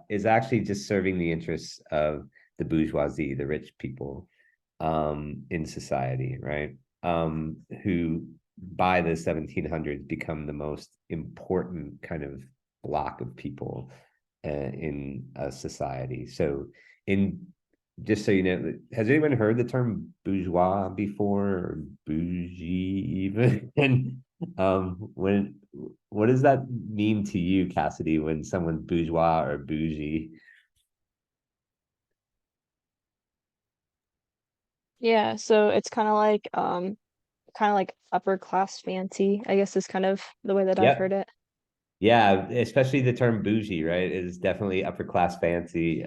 is actually just serving the interests of the bourgeoisie, the rich people in society, right? Who by the 1700s become the most important kind of block of people in a society. So, in just so you know, has anyone heard the term bourgeois before, or bougie even? And when what does that mean to you, Cassidy, when someone's bourgeois or bougie? Yeah, so it's kind of like upper class fancy, I guess is kind of the way that I've heard Yep. it. Yeah, especially the term bougie, right? Is definitely upper class fancy.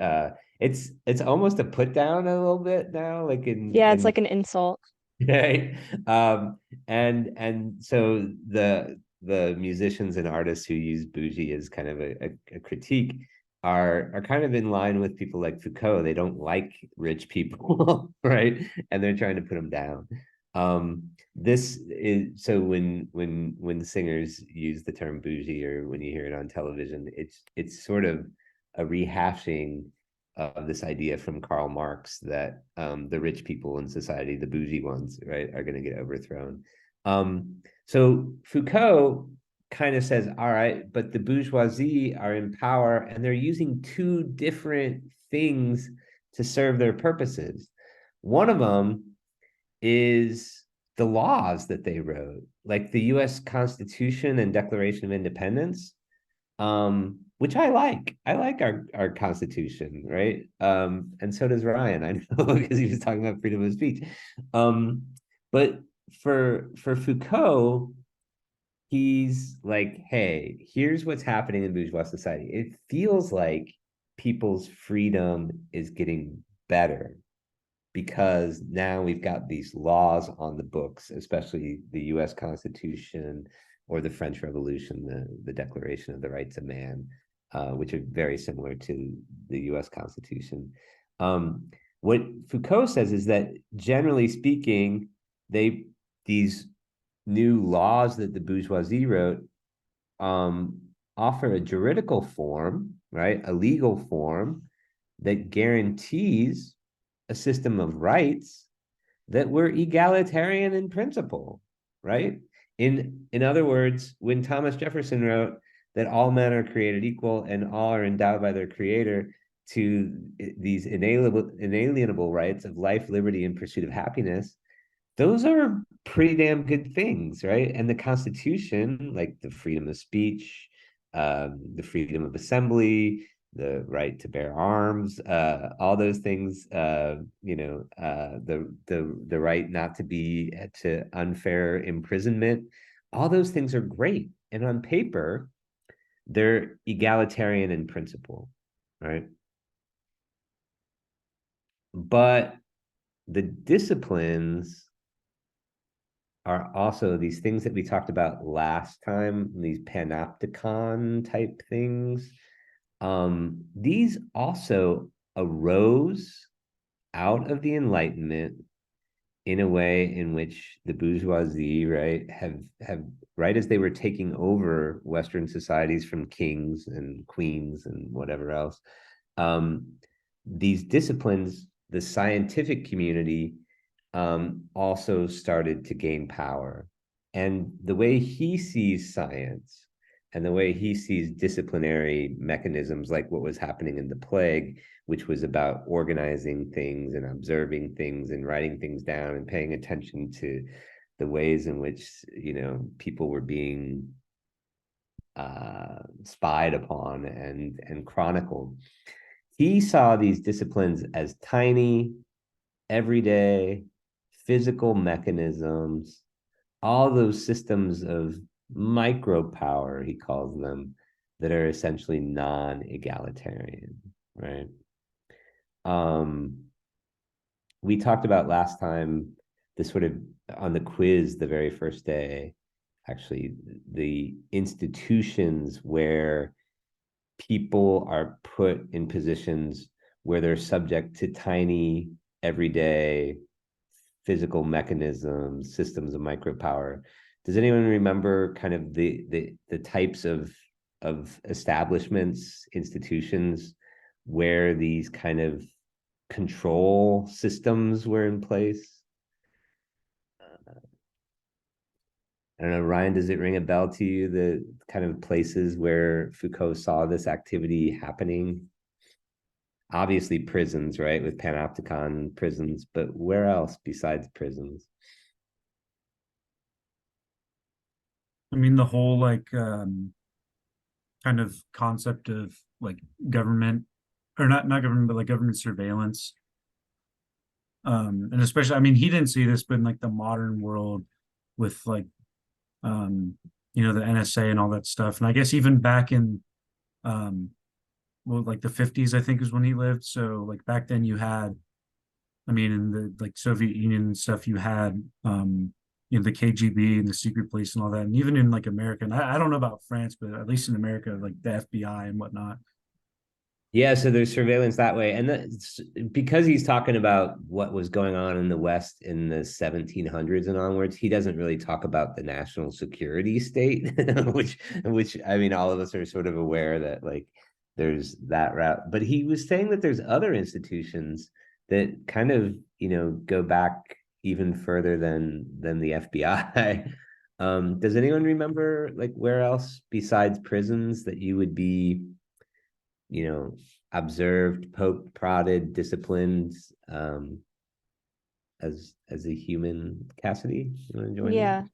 It's almost a put down a little bit now, like Yeah, it's in like an insult. right. And so the musicians and artists who use bougie as kind of a critique are kind of in line with people like Foucault. They don't like rich people, right? And they're trying to put them down. This is so when singers use the term bougie, or when you hear it on television, it's sort of a rehashing of this idea from Karl Marx that the rich people in society, the bougie ones, right, are going to get overthrown. So Foucault kind of says, all right, but the bourgeoisie are in power and they're using two different things to serve their purposes. One of them is the laws that they wrote, like the US Constitution and Declaration of Independence, which I like. I like our Constitution, right? And so does Ryan. I know because he was talking about freedom of speech. Um, but for Foucault, he's like, hey, here's what's happening in bourgeois society. It feels like people's freedom is getting better because now we've got these laws on the books, especially the US Constitution or the French Revolution, the Declaration of the Rights of Man, which are very similar to the US Constitution. What Foucault says is that generally speaking, they these new laws that the bourgeoisie wrote um, offer a juridical form, right, a legal form that guarantees a system of rights that were egalitarian in principle, right? In other words, when Thomas Jefferson wrote that all men are created equal and all are endowed by their creator to these inalienable rights of life, liberty, and pursuit of happiness, those are pretty damn good things, right? And the Constitution, like the freedom of speech, the freedom of assembly, the right to bear arms, all those things, the right not to be to unfair imprisonment, all those things are great. And on paper, they're egalitarian in principle, right? But the disciplines are also these things that we talked about last time, these panopticon type things. These also arose out of the Enlightenment in a way in which the bourgeoisie, right, have right as they were taking over Western societies from kings and queens and whatever else, um, these disciplines, the scientific community, also started to gain power. And the way he sees science and the way he sees disciplinary mechanisms, like what was happening in the plague, which was about organizing things and observing things and writing things down and paying attention to the ways in which people were being spied upon and chronicled. He saw these disciplines as tiny, everyday, physical mechanisms, all those systems of micro power, he calls them, that are essentially non-egalitarian, right? Um, we talked about last time the sort of on the quiz the very first day, actually, the institutions where people are put in positions where they're subject to tiny, everyday physical mechanisms, systems of micropower. Does anyone remember kind of the types of of establishments, institutions where these kind of control systems were in place. I don't know, Ryan, does it ring a bell to you, the kind of places where Foucault saw this activity happening? Obviously prisons, right, with Panopticon prisons, but where else besides prisons? I mean, the whole like kind of concept of like government, or not government, but like government surveillance. And especially, I mean, he didn't see this, but in like the modern world with like um, the NSA and all that stuff. And I guess even back in um well, like the 50s, I think is when he lived. So like back then you had, I mean, in the like Soviet Union and stuff, you had the KGB and the secret police and all that. And even in like America, and I don't know about France, but at least in America, like the FBI and whatnot. Yeah, so there's surveillance that way. And that's because he's talking about what was going on in the West in the 1700s and onwards, he doesn't really talk about the national security state, which I mean, all of us are sort of aware that like there's that route. But he was saying that there's other institutions that kind of, go back even further than the FBI. Does anyone remember like where else besides prisons that you would be, observed, poked, prodded, disciplined, as a human? Cassidy, you want to join Yeah. in?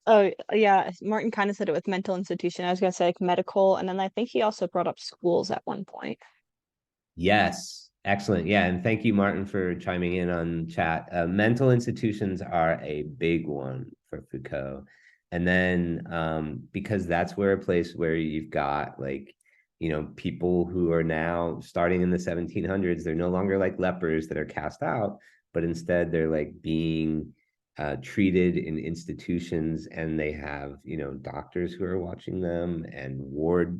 Oh, yeah. Martin kind of said it with mental institution. I was gonna say like medical, and then I think he also brought up schools at one point. Yes, excellent. Yeah, and thank you, Martin, for chiming in on chat. Mental institutions are a big one for Foucault. And then because that's where a place where you've got like, people who are now starting in the 1700s, they're no longer like lepers that are cast out, but instead they're like being treated in institutions, and they have, doctors who are watching them and ward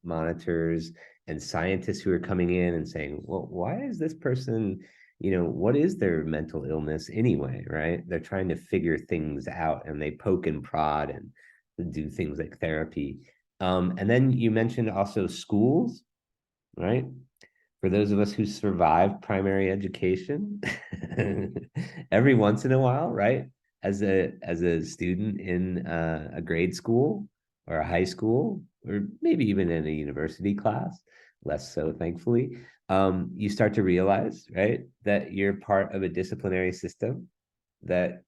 monitors and scientists who are coming in and saying, well, why is this person, what is their mental illness anyway, right? They're trying to figure things out, and they poke and prod and do things like therapy. And then you mentioned also schools, right? For those of us who survive primary education, every once in a while, right? As a student in a grade school or a high school, or maybe even in a university class, less so, thankfully, you start to realize, right, that you're part of a disciplinary system that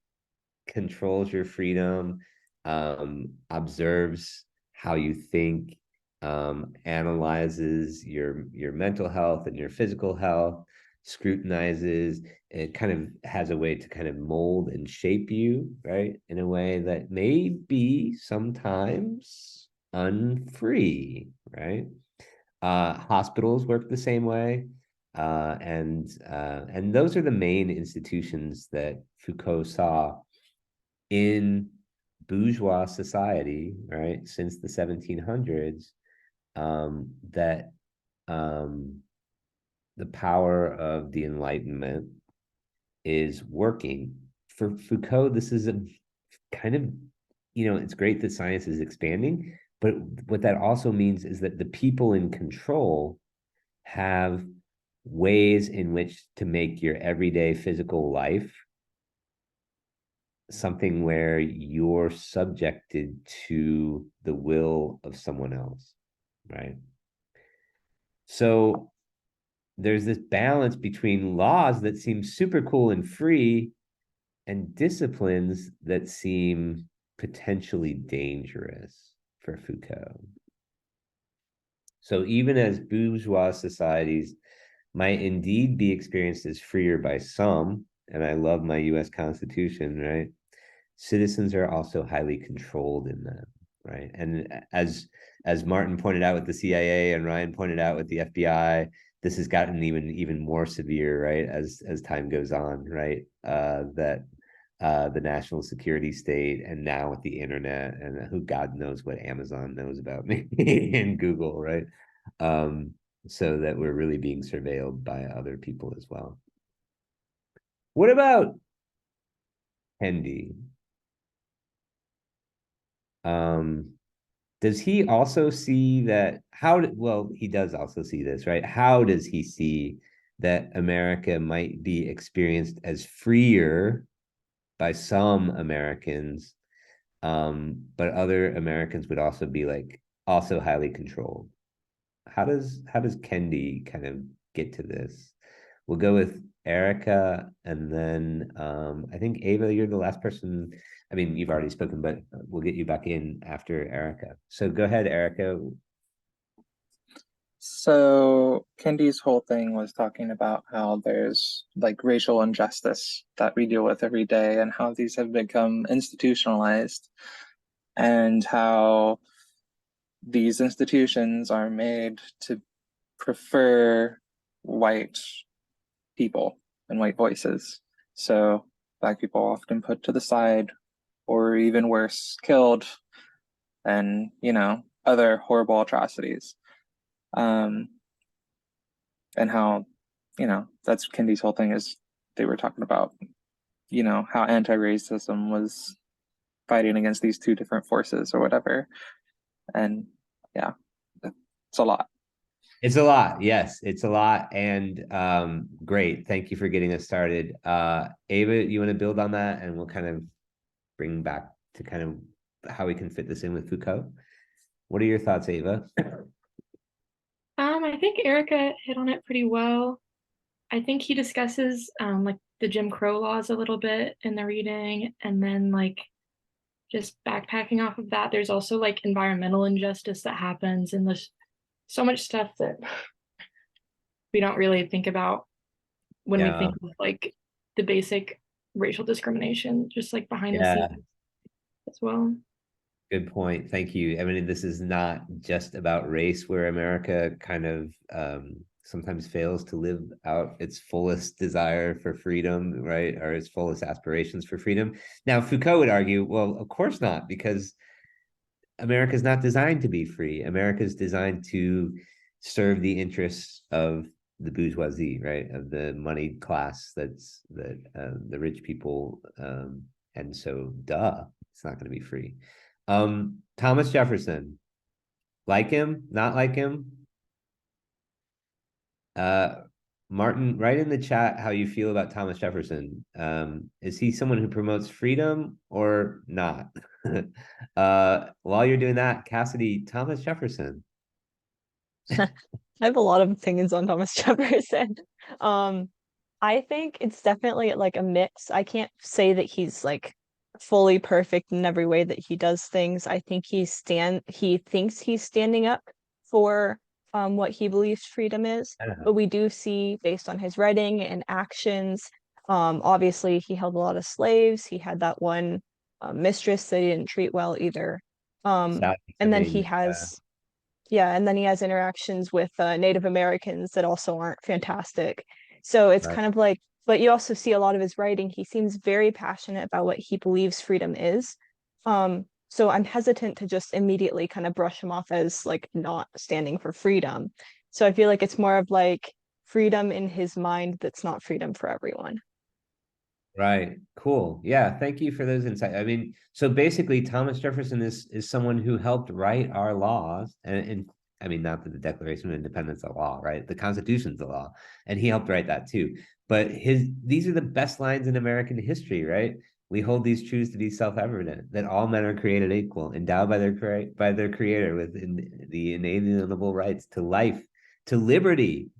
controls your freedom, observes how you think, analyzes your mental health and your physical health, scrutinizes. It kind of has a way to kind of mold and shape you, right, in a way that may be sometimes unfree, right? Hospitals work the same way. And those are the main institutions that Foucault saw in bourgeois society, right, since the 1700s, that the power of the Enlightenment is working. For Foucault, this is a kind of, it's great that science is expanding, but what that also means is that the people in control have ways in which to make your everyday physical life something where you're subjected to the will of someone else, right? So there's this balance between laws that seem super cool and free and disciplines that seem potentially dangerous for Foucault. So even as bourgeois societies might indeed be experienced as freer by some, and I love my US Constitution, right? Citizens are also highly controlled in them, right? And as Martin pointed out with the CIA and Ryan pointed out with the FBI, this has gotten even more severe, right? As time goes on, right? That the national security state, and now with the internet, and who God knows what Amazon knows about me and Google, right? Um, so that we're really being surveilled by other people as well. What about Hendy? Does he also see that well, he does also see this, right? How does he see that America might be experienced as freer by some Americans, but other Americans would also be like also highly controlled? How does Kendi kind of get to this? We'll go with Erica, and then I think Ava, you're the last person. I mean, you've already spoken, but we'll get you back in after Erica. So go ahead, Erica. So Kendi's whole thing was talking about how there's like racial injustice that we deal with every day and how these have become institutionalized and how these institutions are made to prefer white people and white voices. So Black people often put to the side, or even worse, killed, and other horrible atrocities. And how that's Kendi's whole thing is they were talking about how anti-racism was fighting against these two different forces or whatever. And yeah, it's a lot. It's a lot. Yes, it's a lot. And great. Thank you for getting us started. Ava, you want to build on that, and we'll kind of bring back to kind of how we can fit this in with Foucault. What are your thoughts, Ava? I think Erica hit on it pretty well. I think he discusses like the Jim Crow laws a little bit in the reading, and then like just backpacking off of that, there's also like environmental injustice that happens, and there's so much stuff that we don't really think about when we think of like the basic racial discrimination, just like behind the scenes as well. Good point. Thank you. I mean, this is not just about race, where America kind of sometimes fails to live out its fullest desire for freedom, right? Or its fullest aspirations for freedom. Now, Foucault would argue, well, of course not, because America is not designed to be free. America is designed to serve the interests of the bourgeoisie, right? Of the moneyed class, the rich people. And so, duh, it's not going to be free. Thomas Jefferson, like him, not like him? Martin, write in the chat how you feel about Thomas Jefferson. Is he someone who promotes freedom or not? While you're doing that, Cassidy, Thomas Jefferson. I have a lot of opinions on Thomas Jefferson. I think it's definitely like a mix. I can't say that he's like fully perfect in every way that he does things. I think he thinks he's standing up for what he believes freedom is. But we do see, based on his writing and actions, obviously he held a lot of slaves. He had that one mistress that he didn't treat well either. And then he has and then he has interactions with Native Americans that also aren't fantastic. So it's kind of like, but you also see a lot of his writing. He seems very passionate about what he believes freedom is. So I'm hesitant to just immediately kind of brush him off as like not standing for freedom. So I feel like it's more of like freedom in his mind that's not freedom for everyone. Right. Cool. Yeah. Thank you for those insights. I mean, so basically, Thomas Jefferson is someone who helped write our laws, and I mean, not that the Declaration of Independence is a law, right? The Constitution's a law, and he helped write that too. But these are the best lines in American history, right? We hold these truths to be self-evident, that all men are created equal, endowed by their creator with the inalienable rights to life, to liberty,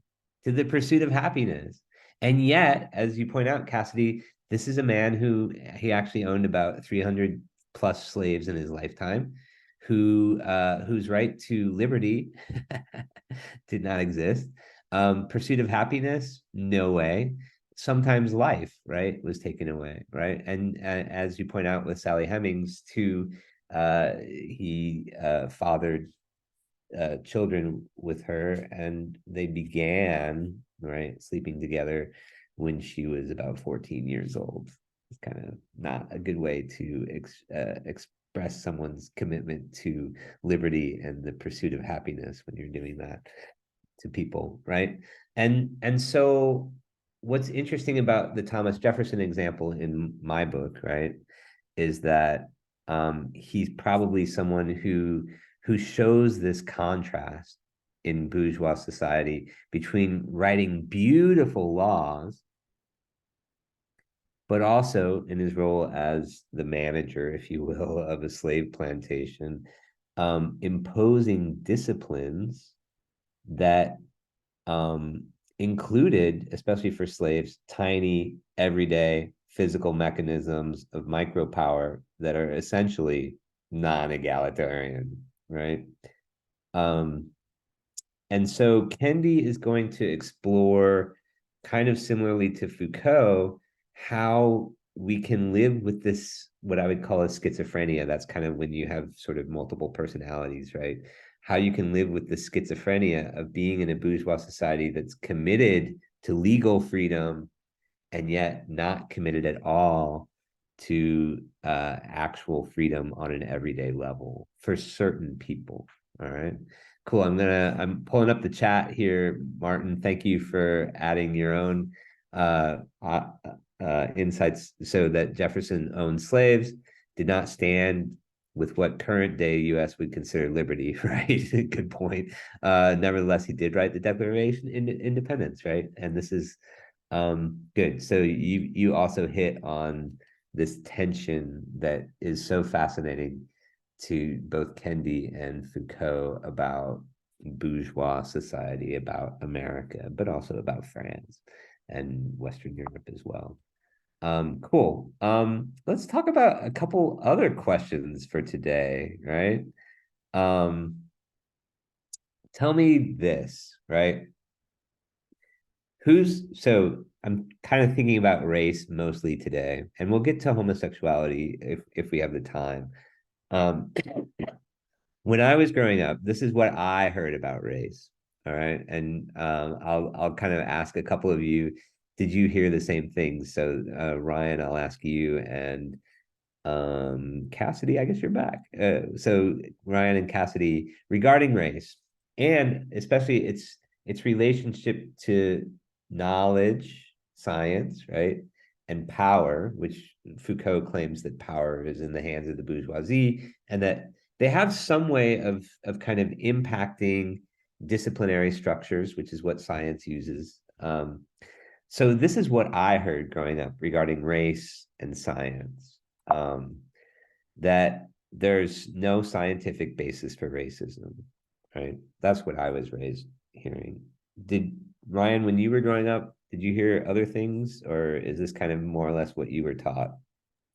to the pursuit of happiness. And yet, as you point out, Cassidy, this is a man who he actually owned about 300 plus slaves in his lifetime, whose right to liberty did not exist. Pursuit of happiness, no way. Sometimes life, right, was taken away, right? And as you point out with Sally Hemings too, he fathered children with her, and they began right sleeping together when she was about 14 years old. It's kind of not a good way to express someone's commitment to liberty and the pursuit of happiness when you're doing that to people, right? And so what's interesting about the Thomas Jefferson example in my book, right, is that he's probably someone who who shows this contrast in bourgeois society between writing beautiful laws, but also in his role as the manager, if you will, of a slave plantation, imposing disciplines that included, especially for slaves, tiny, everyday physical mechanisms of micropower that are essentially non-egalitarian, right? And so Kendi is going to explore, kind of similarly to Foucault, how we can live with this, what I would call a schizophrenia. That's kind of when you have sort of multiple personalities, right? How you can live with the schizophrenia of being in a bourgeois society that's committed to legal freedom and yet not committed at all to actual freedom on an everyday level for certain people. All right. Cool. I'm pulling up the chat here, Martin. Thank you for adding your own insights. So that Jefferson owned slaves, did not stand with what current day US would consider liberty, right? Good point. Nevertheless, he did write the Declaration of Independence, right? And this is good. So you also hit on this tension that is so fascinating to both Kendi and Foucault about bourgeois society, about America, but also about France and Western Europe as well. Cool. Let's talk about a couple other questions for today, right? Tell me this, right? So I'm kind of thinking about race mostly today, and we'll get to homosexuality if we have the time. When I was growing up, this is what I heard about race. All right. And I'll kind of ask a couple of you, did you hear the same things? So Ryan, I'll ask you, and Cassidy, I guess you're back. So Ryan and Cassidy, regarding race, and especially its relationship to knowledge, science, right? And power, which Foucault claims that power is in the hands of the bourgeoisie, and that they have some way of kind of impacting disciplinary structures, which is what science uses. So this is what I heard growing up regarding race and science, that there's no scientific basis for racism, right? That's what I was raised hearing. Did Ryan, when you were growing up, did you hear other things, or is this kind of more or less what you were taught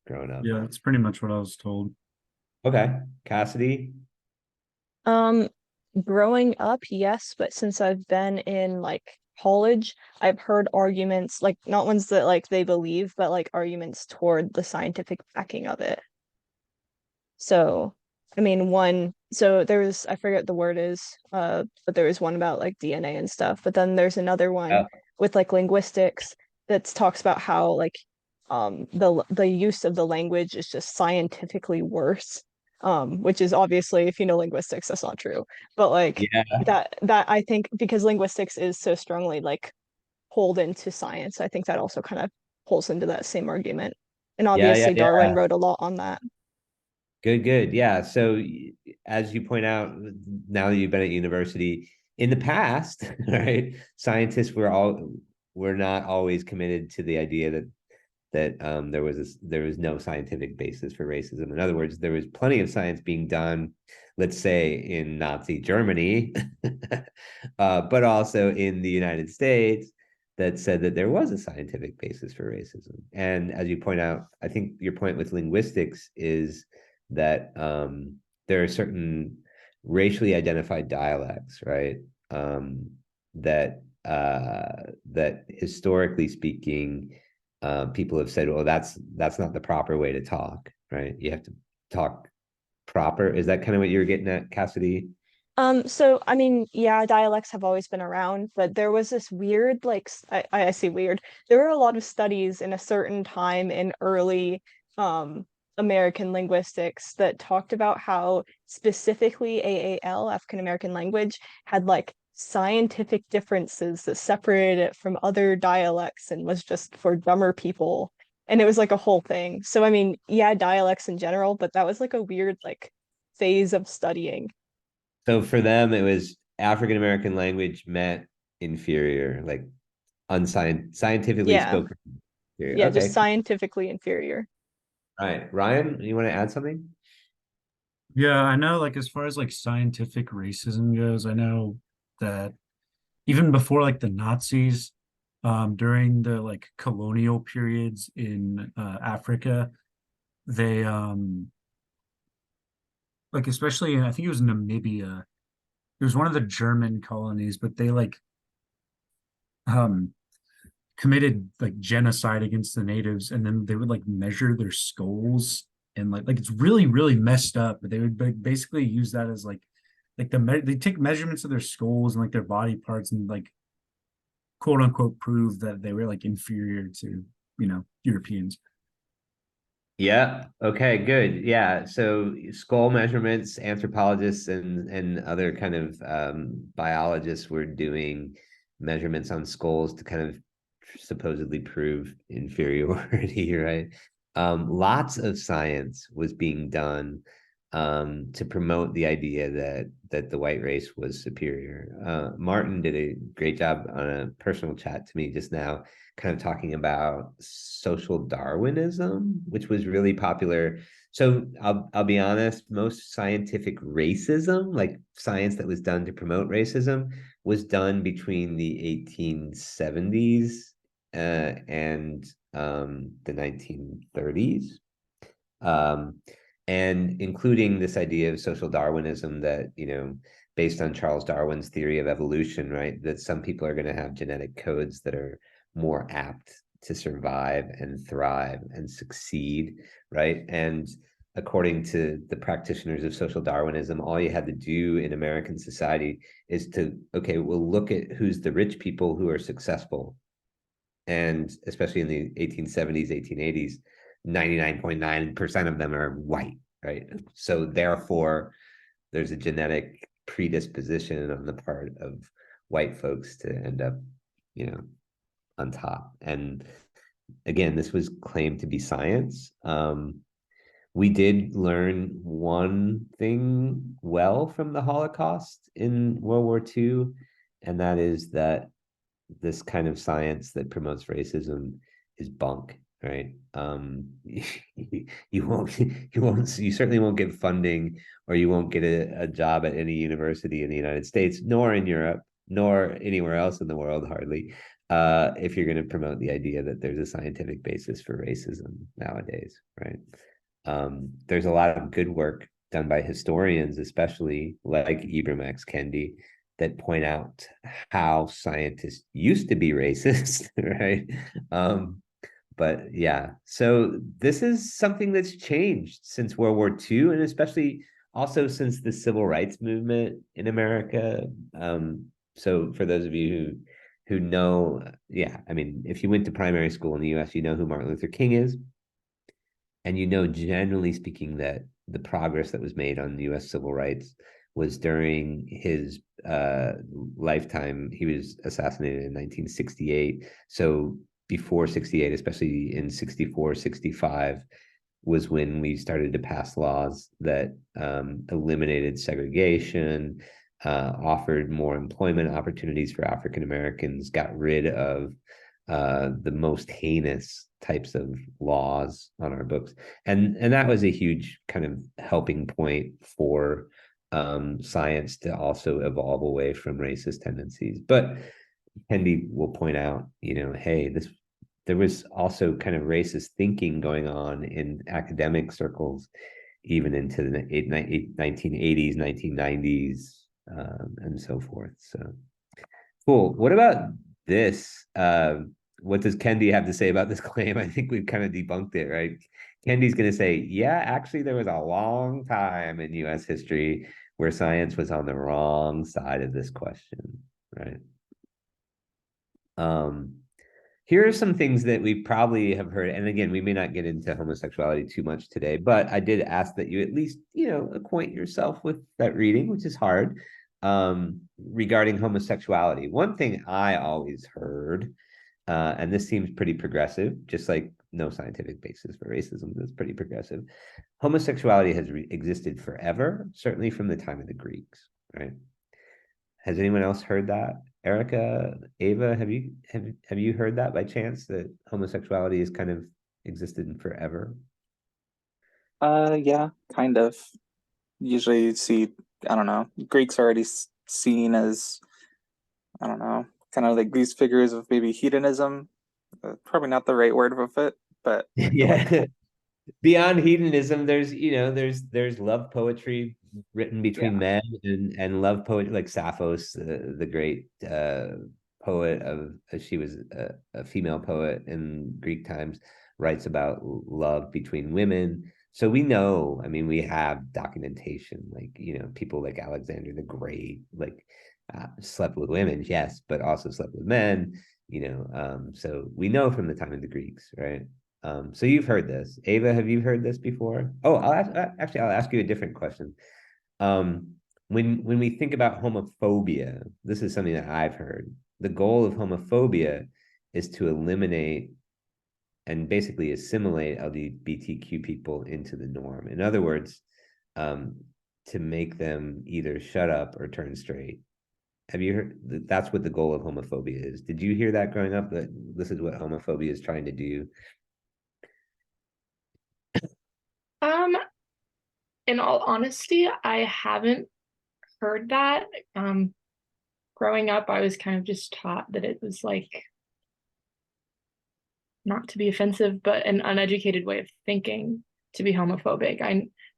growing up? Yeah, that's pretty much what I was told. Okay, Cassidy. Growing up, yes, but since I've been in like college, I've heard arguments, like not ones that like they believe, but like arguments toward the scientific backing of it. So, I mean, so there was, I forget the word is, but there was one about like DNA and stuff. But then there's another one Oh, with like linguistics that talks about how like the use of the language is just scientifically worse. Which is obviously, if you know linguistics, that's not true. But like yeah, that I think because linguistics is so strongly like pulled into science, I think that also kind of pulls into that same argument. And obviously Darwin yeah. wrote a lot on that. Good. Yeah. So as you point out, now that you've been at university, in the past, right, scientists were not always committed to the idea that there was no scientific basis for racism. In other words, there was plenty of science being done, let's say in Nazi Germany, but also in the United States, that said that there was a scientific basis for racism. And as you point out, I think your point with linguistics is that there are certain racially identified dialects, right? That that historically speaking, people have said, well, that's not the proper way to talk, right? You have to talk proper. Is that kind of what you're getting at, Cassidy? So I mean, yeah, dialects have always been around, but there was this weird, like, I say weird. There were a lot of studies in a certain time in early American linguistics that talked about how specifically AAL, African American language, had like scientific differences that separated it from other dialects and was just for dumber people. And it was like a whole thing. So I mean, yeah, dialects in general, but that was like a weird like phase of studying. So for them, it was African American language meant inferior, like scientifically Yeah. spoken. Inferior. Yeah, just Okay. scientifically inferior. All right. Ryan, you want to add something? Yeah, I know, like as far as like scientific racism goes, I know that even before like the Nazis, during the like colonial periods in Africa, they like especially I think it was Namibia, it was one of the German colonies, but they like um committed like genocide against the natives, and then they would like measure their skulls, and like it's really really messed up, but they would basically use that as like they take measurements of their skulls and like their body parts and like quote unquote prove that they were like inferior to Europeans. Yeah. Okay, good. Yeah. So skull measurements, anthropologists and other kind of biologists were doing measurements on skulls to kind of supposedly prove inferiority, right? Lots of science was being done to promote the idea that the white race was superior. Martin did a great job on a personal chat to me just now, kind of talking about social Darwinism, which was really popular. So I'll be honest, most scientific racism, like science that was done to promote racism, was done between the 1870s and the 1930s. And including this idea of social Darwinism that, based on Charles Darwin's theory of evolution, right, that some people are going to have genetic codes that are more apt to survive and thrive and succeed, right? And according to the practitioners of social Darwinism, all you had to do in American society is to, okay, we'll look at who's the rich people who are successful. And especially in the 1870s, 1880s, 99.9% of them are white, right? So therefore, there's a genetic predisposition on the part of white folks to end up, on top. And again, this was claimed to be science. We did learn one thing well from the Holocaust in World War II, and that is that this kind of science that promotes racism is bunk, right? You certainly won't get funding, or you won't get a job at any university in the United States, nor in Europe, nor anywhere else in the world, hardly, if you're going to promote the idea that there's a scientific basis for racism nowadays, right? There's a lot of good work done by historians, especially like Ibram X. Kendi, that point out how scientists used to be racist, right? But yeah, so this is something that's changed since World War II, and especially also since the civil rights movement in America. So for those of you who know, yeah, I mean, if you went to primary school in the US, you know who Martin Luther King is. And generally speaking, that the progress that was made on US civil rights was during his lifetime. He was assassinated in 1968. So before 68, especially in 64, 65, was when we started to pass laws that eliminated segregation, offered more employment opportunities for African Americans, got rid of the most heinous types of laws on our books. And that was a huge kind of helping point for science to also evolve away from racist tendencies. But Kendi will point out, hey, there was also kind of racist thinking going on in academic circles, even into the 1980s, 1990s, and so forth. So cool. What about this? What does Kendi have to say about this claim? I think we've kind of debunked it, right? Kendi's going to say, yeah, actually, there was a long time in US history where science was on the wrong side of this question, right? Here are some things that we probably have heard, and again, we may not get into homosexuality too much today, but I did ask that you at least, acquaint yourself with that reading, which is hard, regarding homosexuality. One thing I always heard, and this seems pretty progressive, just like no scientific basis for racism, that's pretty progressive. Homosexuality has existed forever, certainly from the time of the Greeks, right? Has anyone else heard that? Erica, Ava, have you heard that by chance, that homosexuality has kind of existed forever? Yeah, kind of. Usually you see, I don't know, Greeks are already seen as, I don't know, kind of like these figures of maybe hedonism. Probably not the right word of it, but like, Yeah. Beyond hedonism, there's, there's love poetry written between yeah, men, and love poetry like Sappho's, the great poet of, she was a female poet in Greek times, writes about love between women. So we know, I mean, we have documentation, like, people like Alexander the Great, like, slept with women, yes, but also slept with men, so we know from the time of the Greeks, right? So you've heard this. Ava, have you heard this before? Oh, I'll ask you a different question. When we think about homophobia, this is something that I've heard. The goal of homophobia is to eliminate and basically assimilate LGBTQ people into the norm. In other words, to make them either shut up or turn straight. Have you heard that's what the goal of homophobia is? Did you hear that growing up, that this is what homophobia is trying to do? Um, in all honesty, I haven't heard that. Growing up, I was kind of just taught that it was like, not to be offensive, but an uneducated way of thinking to be homophobic.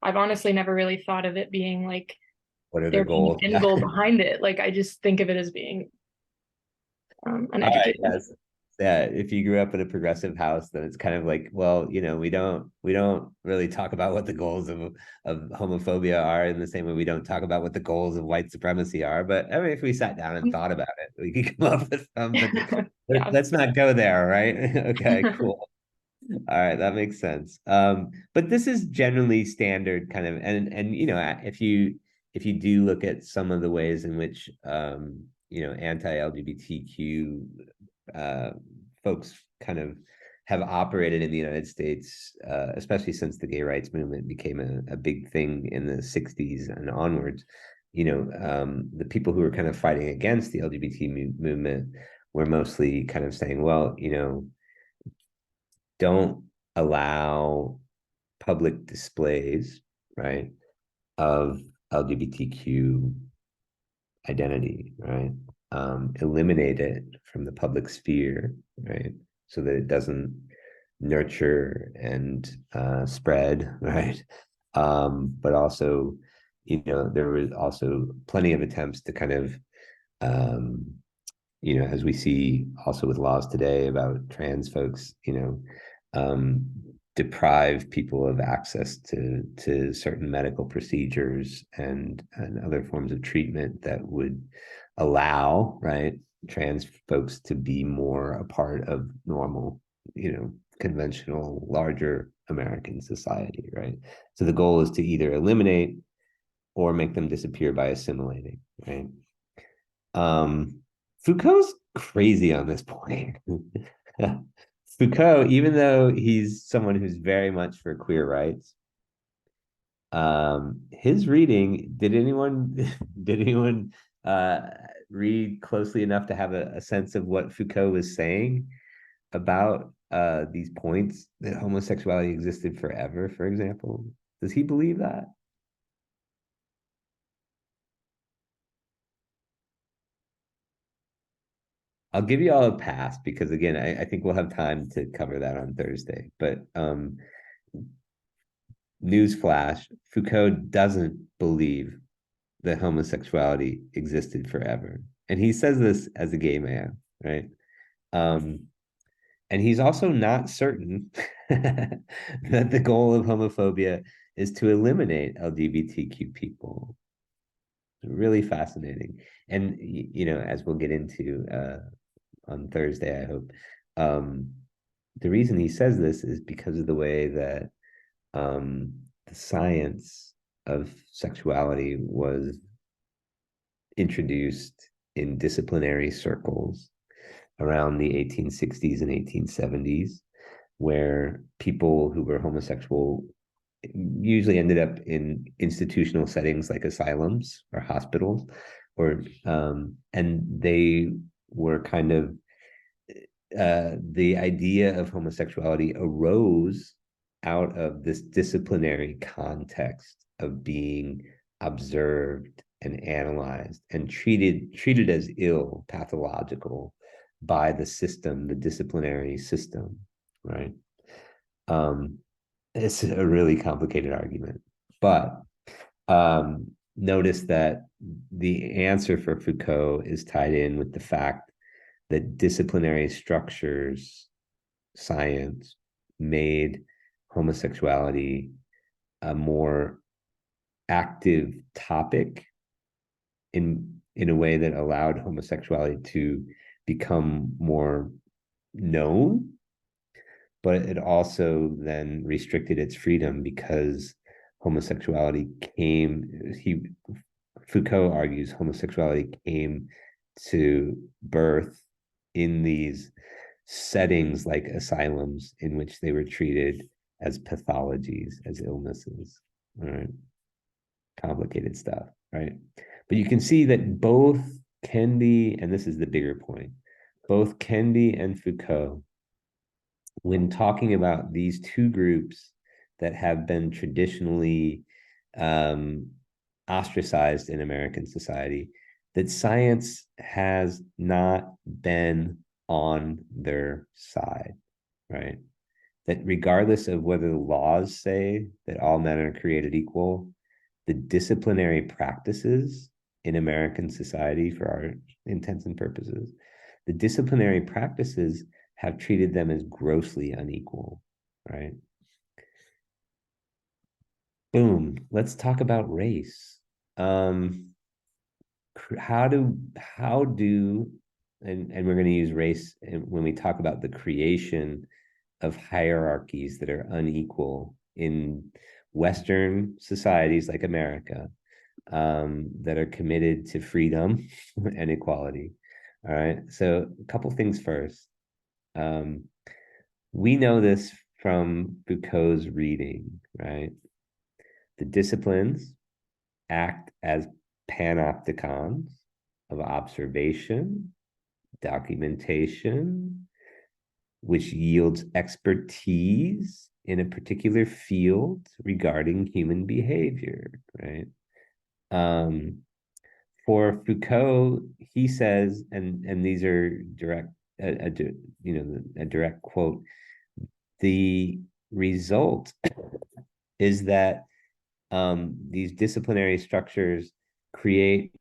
I've honestly never really thought of it being like What are their there being goals? an end goal behind it. Like I just think of it as being All right, uneducated. yes. Yeah, if you grew up in a progressive house, then it's kind of like, well, we don't really talk about what the goals of homophobia are, in the same way we don't talk about what the goals of white supremacy are. But I mean, if we sat down and thought about it, we could come up with some, but Yeah. let's not go there, right? Okay, cool. All right, that makes sense. But this is generally standard kind of, and if you do look at some of the ways in which anti-LGBTQ folks kind of have operated in the United States, especially since the gay rights movement became a big thing in the 60s and onwards. The people who were kind of fighting against the LGBT movement were mostly kind of saying, well, don't allow public displays, right, of LGBTQ identity, right? Eliminate it from the public sphere, right? So that it doesn't nurture and spread, right? But also, there was also plenty of attempts to kind of, as we see also with laws today about trans folks, um, deprive people of access to certain medical procedures and other forms of treatment that would allow, right, trans folks to be more a part of normal, conventional, larger American society, right? So the goal is to either eliminate or make them disappear by assimilating, right? Foucault's crazy on this point. Foucault, even though he's someone who's very much for queer rights, his reading, did anyone read closely enough to have a sense of what Foucault was saying about these points, that homosexuality existed forever, for example? Does he believe that? I'll give you all a pass because, again, I think we'll have time to cover that on Thursday. But newsflash, Foucault doesn't believe that homosexuality existed forever. And he says this as a gay man, right? And he's also not certain that the goal of homophobia is to eliminate LGBTQ people. Really fascinating. And, as we'll get into on Thursday, I hope, the reason he says this is because of the way that the science of sexuality was introduced in disciplinary circles around the 1860s and 1870s, where people who were homosexual usually ended up in institutional settings like asylums or hospitals, or and they were kind of the idea of homosexuality arose out of this disciplinary context of being observed and analyzed and treated as ill, pathological by the system, the disciplinary system, right? It's a really complicated argument, but notice that the answer for Foucault is tied in with the fact that disciplinary structures, science, made homosexuality a more active topic in a way that allowed homosexuality to become more known, but it also then restricted its freedom because homosexuality Foucault argues homosexuality came to birth in these settings like asylums in which they were treated as pathologies, as illnesses, right? Complicated stuff, right? But you can see that both Kendi, and this is the bigger point, both Kendi and Foucault, when talking about these two groups that have been traditionally ostracized in American society, that science has not been on their side, right? That regardless of whether the laws say that all men are created equal, the disciplinary practices in American society, for our intents and purposes, the disciplinary practices have treated them as grossly unequal, right? Boom, let's talk about race. How do and we're going to use race when we talk about the creation of hierarchies that are unequal in Western societies like America, that are committed to freedom and equality. All right, so a couple things first. We know this from Foucault's reading, right? The disciplines act as panopticons of observation, documentation, which yields expertise in a particular field regarding human behavior, right? For Foucault, he says, and these are direct, a direct quote. The result is that these disciplinary structures create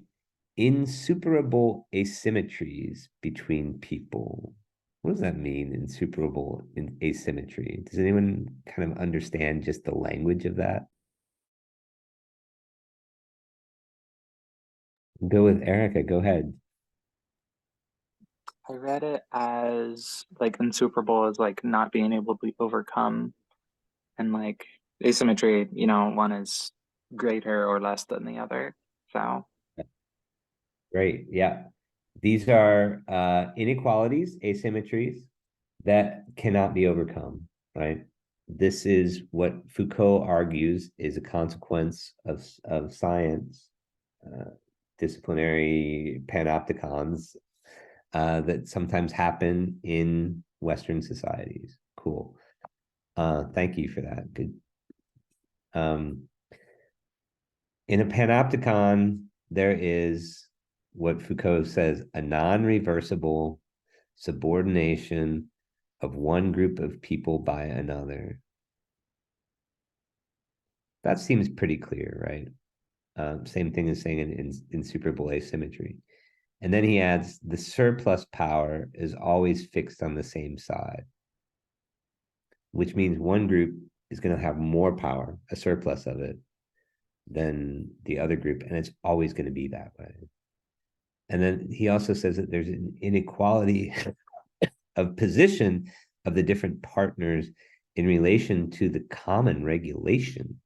insuperable asymmetries between people. What does that mean, insuperable asymmetry? Does anyone kind of understand just the language of that? Go with Erica, go ahead. I read it as like insuperable as like not being able to be overcome, and like asymmetry, one is greater or less than the other. So Great, yeah. These are inequalities, asymmetries that cannot be overcome, right? This is what Foucault argues is a consequence of science, disciplinary panopticons that sometimes happen in Western societies. Cool. Thank you for that. Good. In a panopticon, there is what Foucault says, a non-reversible subordination of one group of people by another. That seems pretty clear, right? Same thing as saying in insuperable asymmetry. And then he adds, the surplus power is always fixed on the same side, which means one group is going to have more power, a surplus of it, than the other group, and it's always going to be that way. And then he also says that there's an inequality of position of the different partners in relation to the common regulation.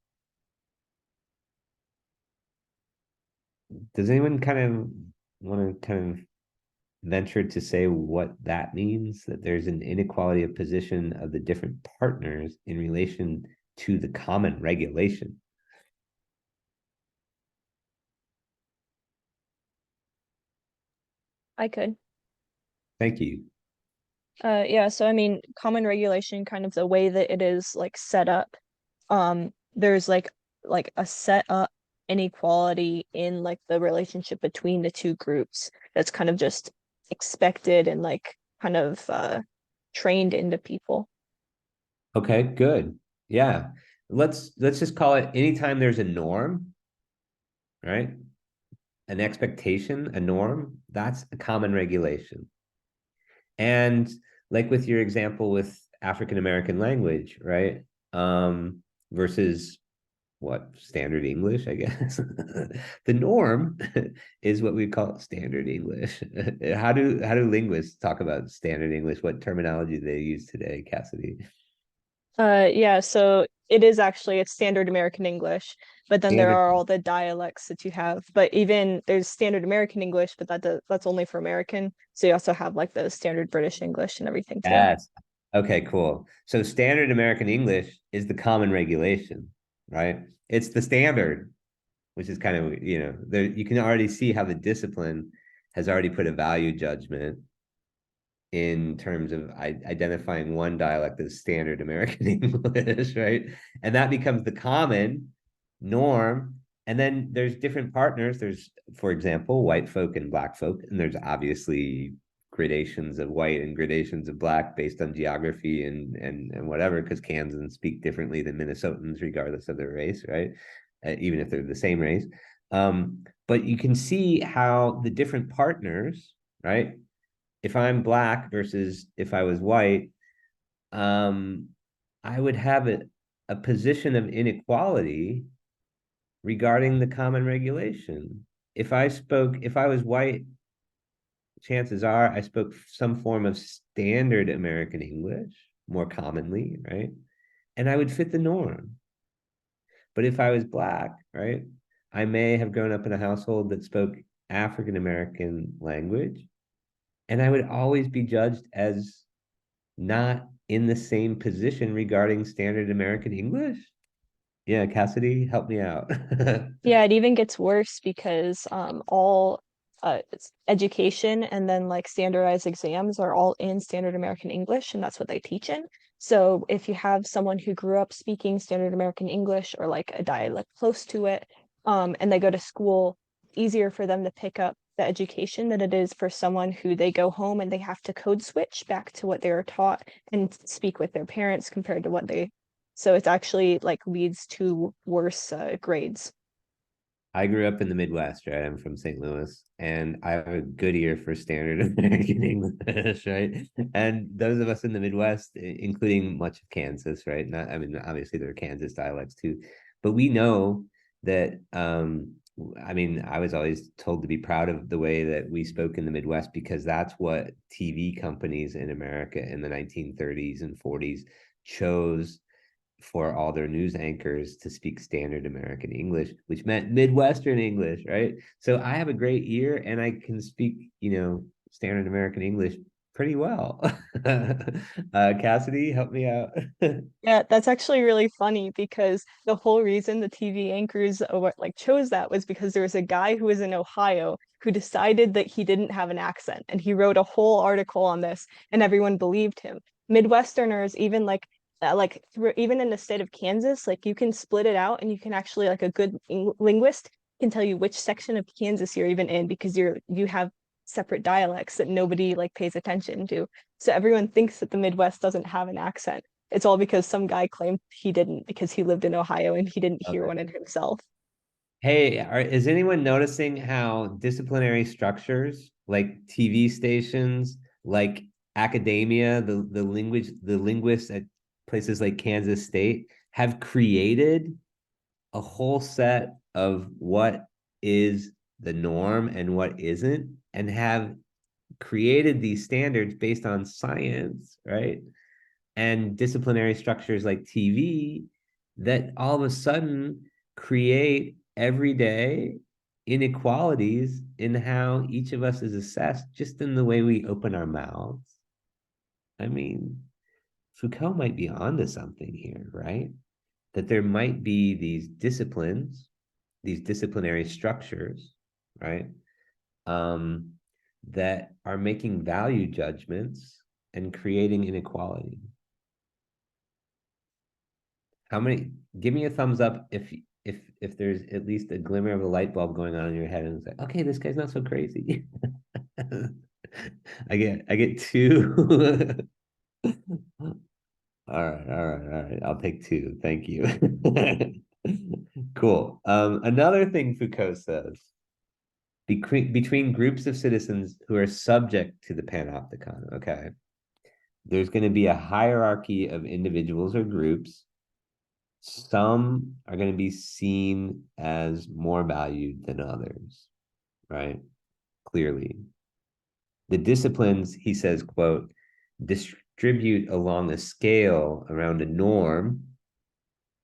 Does anyone kind of want to kind of venture to say what that means? That there's an inequality of position of the different partners in relation to the common regulation. I could. Thank you. Yeah, so I mean, common regulation, kind of the way that it is like set up, there's like a set up inequality in like the relationship between the two groups that's kind of just expected and like kind of trained into people. Okay, good. Yeah. Let's just call it anytime there's a norm, right? An expectation, a norm, that's a common regulation. And like with your example with African American language, right? Versus what, standard English, I guess. The norm is what we call standard English. How do linguists talk about standard English? What terminology do they use today, Cassidy? Yeah, so it is actually it's standard American English, but then there Standard. are all the dialects that you have. But even there's standard American English, but that's only for American. So you also have like the standard British English and everything too. Yes. Okay, cool. So standard American English is the common regulation, right? It's the standard, which is kind of, there you can already see how the discipline has already put a value judgment in terms of identifying one dialect as standard American English, right? And that becomes the common norm. And then there's different partners. There's, for example, white folk and black folk, and there's obviously gradations of white and gradations of black based on geography and whatever, because Kansans speak differently than Minnesotans, regardless of their race, right? Even if they're the same race. But you can see how the different partners, right? If I'm black versus if I was white, I would have a position of inequality regarding the common regulation. If I was white, chances are I spoke some form of standard American English more commonly, right? And I would fit the norm. But if I was black, right, I may have grown up in a household that spoke African American language, and I would always be judged as not in the same position regarding standard American English. Yeah, Cassidy, help me out. Yeah, it even gets worse because all education and then like standardized exams are all in standard American English, and that's what they teach in. So if you have someone who grew up speaking standard American English or like a dialect close to it, and they go to school, easier for them to pick up the education than it is for someone who they go home and they have to code switch back to what they were taught and speak with their parents compared to what they so it's actually like leads to worse grades. I grew up in the Midwest, right? I'm from St. Louis, and I have a good ear for standard American English, right? And those of us in the Midwest, including much of Kansas, right? Not, I mean, obviously there are Kansas dialects too, but we know that. I mean, I was always told to be proud of the way that we spoke in the Midwest because that's what TV companies in America in the 1930s and 40s chose for all their news anchors to speak standard American English, which meant Midwestern English, right? So I have a great ear and I can speak, standard American English pretty well. Cassidy, help me out. Yeah, that's actually really funny because the whole reason the TV anchors like chose that was because there was a guy who was in Ohio who decided that he didn't have an accent and he wrote a whole article on this and everyone believed him. Midwesterners, even like even in the state of Kansas, like you can split it out and you can actually like a good linguist can tell you which section of Kansas you're even in because you have separate dialects that nobody like pays attention to. So everyone thinks that the Midwest doesn't have an accent. It's all because some guy claimed he didn't because he lived in Ohio and he didn't hear Okay. one in himself. Hey, is anyone noticing how disciplinary structures like TV stations, like academia, the linguists at places like Kansas State have created a whole set of what is the norm and what isn't, and have created these standards based on science, right? And disciplinary structures like TV that all of a sudden create everyday inequalities in how each of us is assessed just in the way we open our mouths. I mean, Foucault might be onto something here, right? that there might be these disciplines, these disciplinary structures, right? That are making value judgments and creating inequality. How many? Give me a thumbs up if there's at least a glimmer of a light bulb going on in your head, and it's like, okay, this guy's not so crazy. I get two. All right. I'll take two. Thank you. Cool. Another thing Foucault says, between groups of citizens who are subject to the panopticon, okay, there's going to be a hierarchy of individuals or groups. Some are going to be seen as more valued than others, right? Clearly. The disciplines, he says, quote, distribute along a scale around a norm,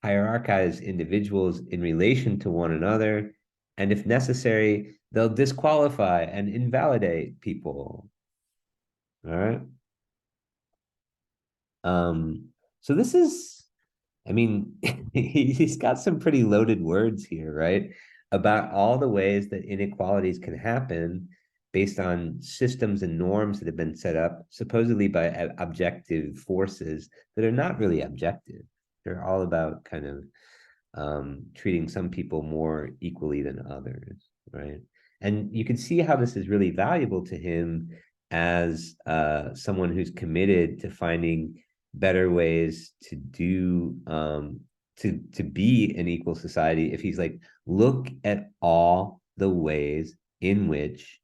hierarchize individuals in relation to one another, and if necessary, they'll disqualify and invalidate people. All right. So this is, I mean, he's got some pretty loaded words here, right? About all the ways that inequalities can happen based on systems and norms that have been set up supposedly by objective forces that are not really objective. They're all about kind of treating some people more equally than others, right? And you can see how this is really valuable to him as someone who's committed to finding better ways to do to be an equal society. If he's like, look at all the ways in which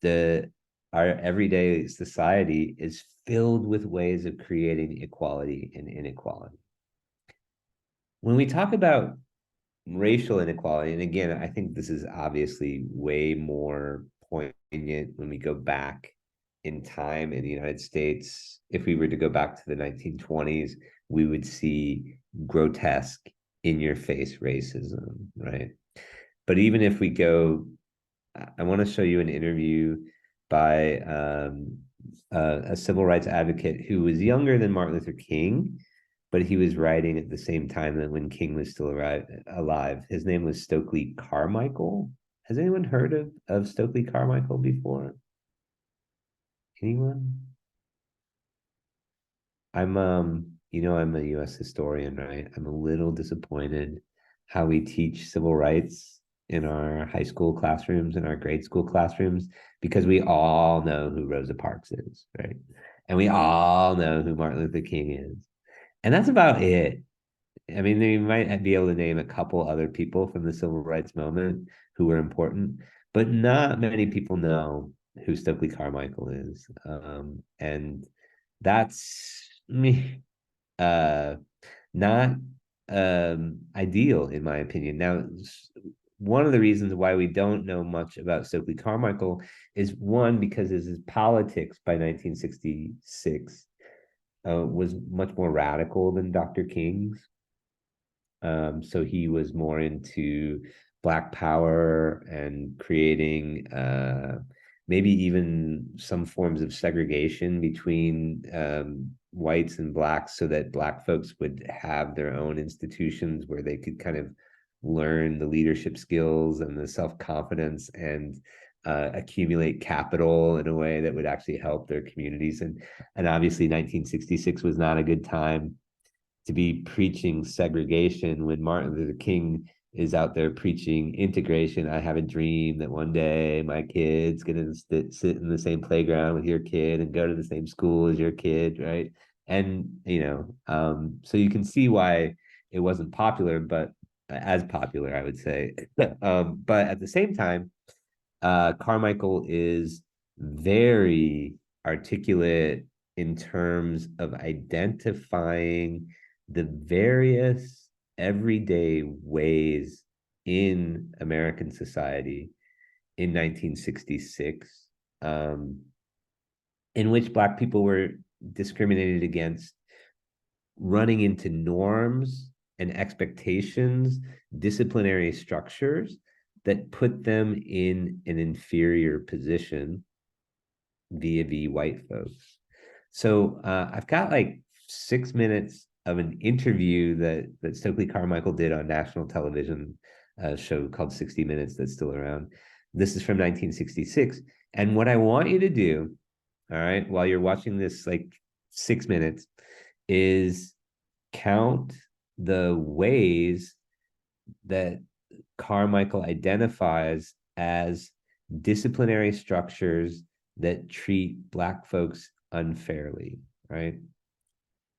our everyday society is filled with ways of creating equality and inequality. When we talk about racial inequality, and again, I think this is obviously way more poignant when we go back in time in the United States. If we were to go back to the 1920s, we would see grotesque, in-your-face racism, right? But even if we go, I want to show you an interview by a civil rights advocate who was younger than Martin Luther King, but he was writing at the same time that when King was still alive. His name was Stokely Carmichael. Has anyone heard of Stokely Carmichael before? Anyone? I'm I'm a US historian, right? I'm a little disappointed how we teach civil rights in our high school classrooms and our grade school classrooms, because we all know who Rosa Parks is, right? And we all know who Martin Luther King is. And that's about it. I mean, they might be able to name a couple other people from the civil rights moment who were important, but not many people know who Stokely Carmichael is. And that's me, not ideal, in my opinion. Now, one of the reasons why we don't know much about Stokely Carmichael is, one, because his politics by 1966 was much more radical than Dr. King's. So he was more into Black power and creating maybe even some forms of segregation between whites and Blacks, so that Black folks would have their own institutions where they could kind of learn the leadership skills and the self-confidence and accumulate capital in a way that would actually help their communities. And obviously 1966 was not a good time to be preaching segregation when Martin Luther King is out there preaching integration. I have a dream that one day my kid's gonna sit in the same playground with your kid and go to the same school as your kid, right? And so you can see why it wasn't popular, but as popular, I would say. But at the same time, Carmichael is very articulate in terms of identifying the various everyday ways in American society in 1966, in which Black people were discriminated against, running into norms and expectations, disciplinary structures that put them in an inferior position vis-a-vis white folks. So I've got like 6 minutes an interview that Stokely Carmichael did on national television, a show called 60 Minutes that's still around. This is from 1966. And what I want you to do, all right, while you're watching this like 6 minutes, is count the ways that Carmichael identifies as disciplinary structures that treat Black folks unfairly, right?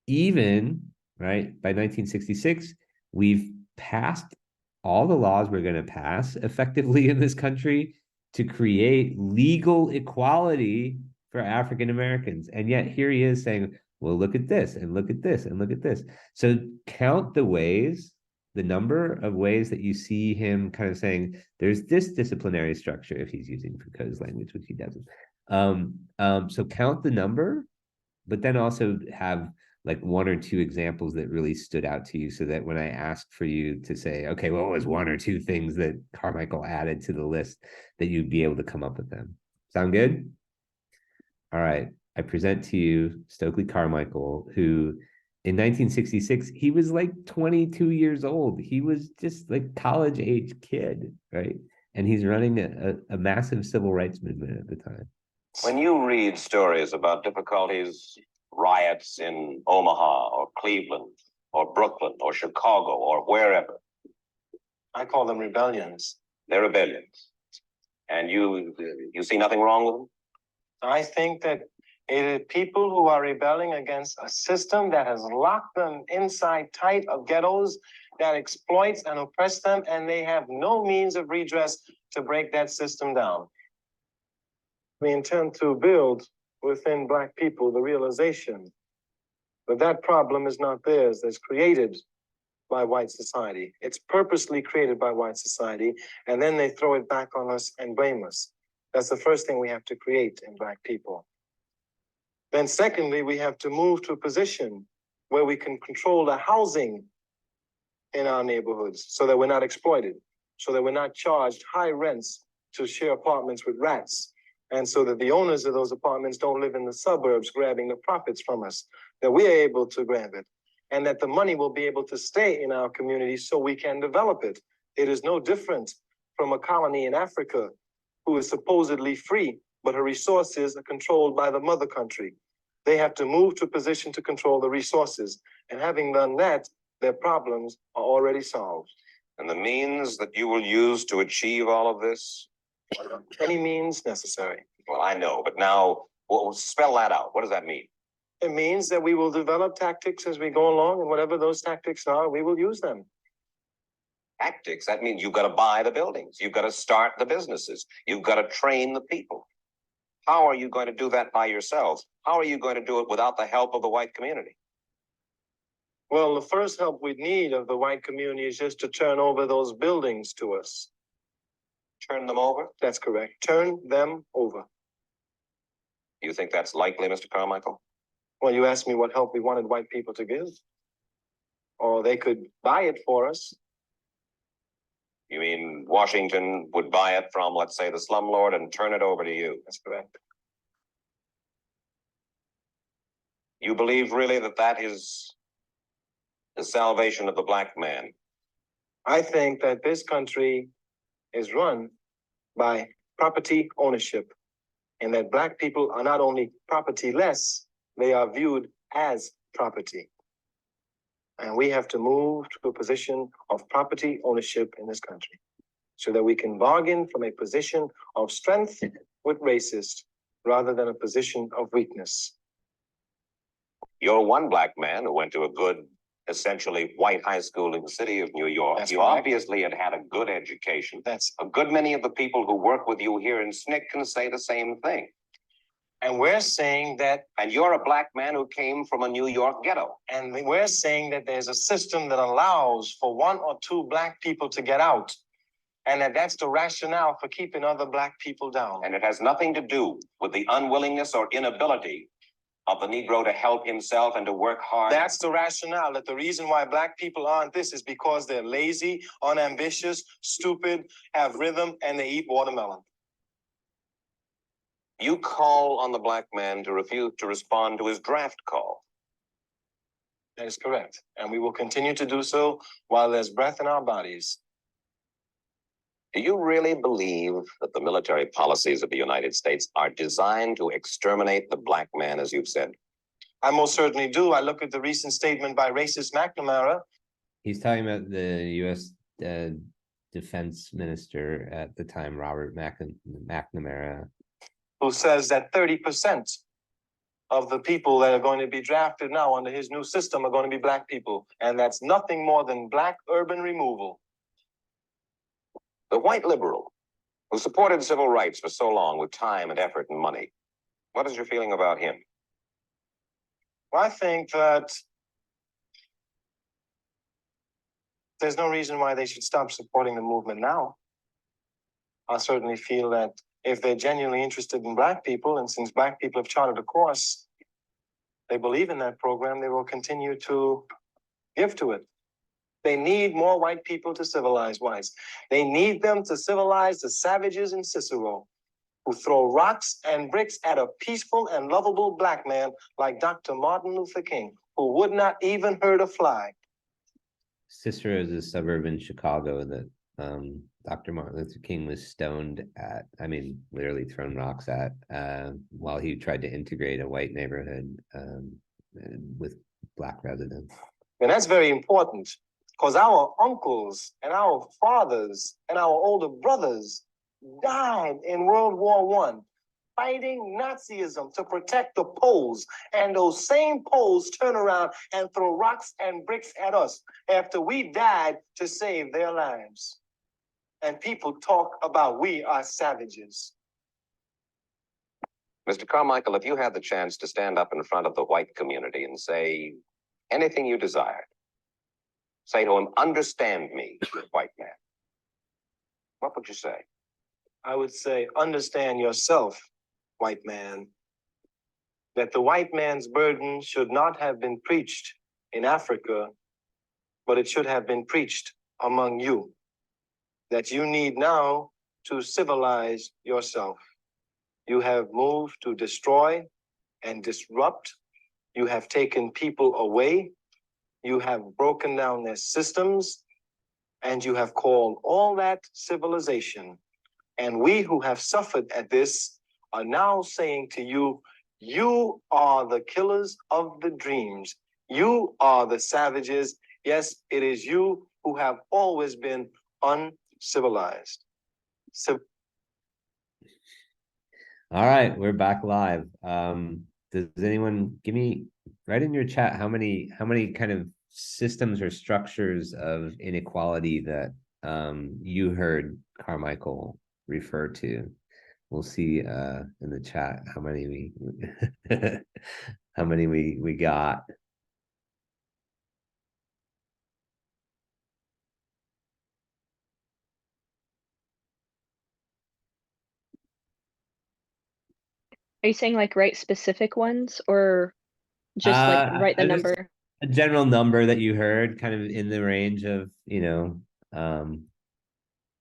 Even, right, by 1966, we've passed all the laws we're going to pass effectively in this country to create legal equality for African Americans. And yet here he is saying, well, look at this and look at this and look at this. So count the ways, the number of ways that you see him kind of saying, there's this disciplinary structure, if he's using Foucault's language, which he doesn't. So count the number, but then also have like 1 or 2 examples that really stood out to you, so that when I asked for you to say, okay, what was 1 or 2 things that Carmichael added to the list, that you'd be able to come up with them. Sound good? All right. I present to you Stokely Carmichael, who in 1966, he was like 22 years old. He was just like college age kid, right? And he's running a massive civil rights movement at the time. When you read stories about difficulties, riots in Omaha or Cleveland or Brooklyn or Chicago or wherever, I call them rebellions. they're rebellions. And you see nothing wrong with them? I think that it is people who are rebelling against a system that has locked them inside tight of ghettos, that exploits and oppresses them, and they have no means of redress to break that system down. We intend to build within Black people the realization that that problem is not theirs, it's created by white society. It's purposely created by white society, and then they throw it back on us and blame us. That's the first thing we have to create in Black people. Then secondly, we have to move to a position where we can control the housing in our neighborhoods so that we're not exploited, so that we're not charged high rents to share apartments with rats, and so that the owners of those apartments don't live in the suburbs grabbing the profits from us, that we are able to grab it, and that the money will be able to stay in our community so we can develop it. It is no different from a colony in Africa who is supposedly free, but her resources are controlled by the mother country. They have to move to a position to control the resources. And having done that, their problems are already solved. And the means that you will use to achieve all of this? Any means necessary. Well, I know, but now, well, spell that out. What does that mean? It means that we will develop tactics as we go along, and whatever those tactics are, we will use them. Tactics, that means you've got to buy the buildings. You've got to start the businesses. You've got to train the people. How are you going to do that by yourselves? How are you going to do it without the help of the white community? Well, the first help we need of the white community is just to turn over those buildings to us. Turn them over? That's correct. Turn them over. You think that's likely, Mr. Carmichael? Well, you asked me what help we wanted white people to give. Or they could buy it for us. You mean Washington would buy it from, let's say, the slumlord and turn it over to you? That's correct. You believe really that that is the salvation of the Black man? I think that this country is run by property ownership, and that Black people are not only propertyless, they are viewed as property. And we have to move to a position of property ownership in this country so that we can bargain from a position of strength with racists rather than a position of weakness. You're one Black man who went to a good, essentially white high school in the city of New York. That's you correct. obviously had had a good education. That's A good many of the people who work with you here in SNCC can say the same thing. and we're saying that And you're a Black man who came from a New York ghetto. And we're saying that there's a system that allows for 1 or 2 Black people to get out, and that's the rationale for keeping other Black people down. And it has nothing to do with the unwillingness or inability of the Negro to help himself and to work hard. That's the rationale, that the reason why Black people aren't this is because they're lazy, unambitious, stupid, have rhythm, and they eat watermelon. You call on the Black man to refuse to respond to his draft call. That is correct. And we will continue to do so while there's breath in our bodies. Do you really believe that the military policies of the United States are designed to exterminate the black man, as you've said? I most certainly do. I look at the recent statement by racist McNamara. He's talking about the U.S. Defense Minister at the time, Robert McNamara. Who says that 30% of the people that are going to be drafted now under his new system are going to be black people. And that's nothing more than black urban removal. The white liberal who supported civil rights for so long with time and effort and money. What is your feeling about him? Well, I think that there's no reason why they should stop supporting the movement now. I certainly feel that if they're genuinely interested in black people, and since black people have charted a course, they believe in that program, they will continue to give to it. They need more white people to civilize whites. They need them to civilize the savages in Cicero, who throw rocks and bricks at a peaceful and lovable black man like Dr. Martin Luther King, who would not even hurt a fly. Cicero is a suburb in Chicago that Dr. Martin Luther King was stoned at, I mean, literally thrown rocks at, while he tried to integrate a white neighborhood with black residents. And that's very important, because our uncles and our fathers and our older brothers died in World War I, fighting Nazism to protect the Poles. And those same Poles turn around and throw rocks and bricks at us after we died to save their lives. And people talk about we are savages. Mr. Carmichael, if you had the chance to stand up in front of the white community and say anything you desired, say to him, understand me, white man, what would you say? I would say, understand yourself, white man, that the white man's burden should not have been preached in Africa, but it should have been preached among you. That you need now to civilize yourself. You have moved to destroy and disrupt. You have taken people away. You have broken down their systems, and you have called all that civilization. And we who have suffered at this are now saying to you, you are the killers of the dreams. You are the savages. Yes, it is you who have always been uncivilized. All right, we're back live. Does anyone give me, write in your chat how many kind of systems or structures of inequality that you heard Carmichael refer to? We'll see in the chat how many we how many we got. Are you saying like write specific ones or just like write the number? A general number that you heard, kind of in the range of,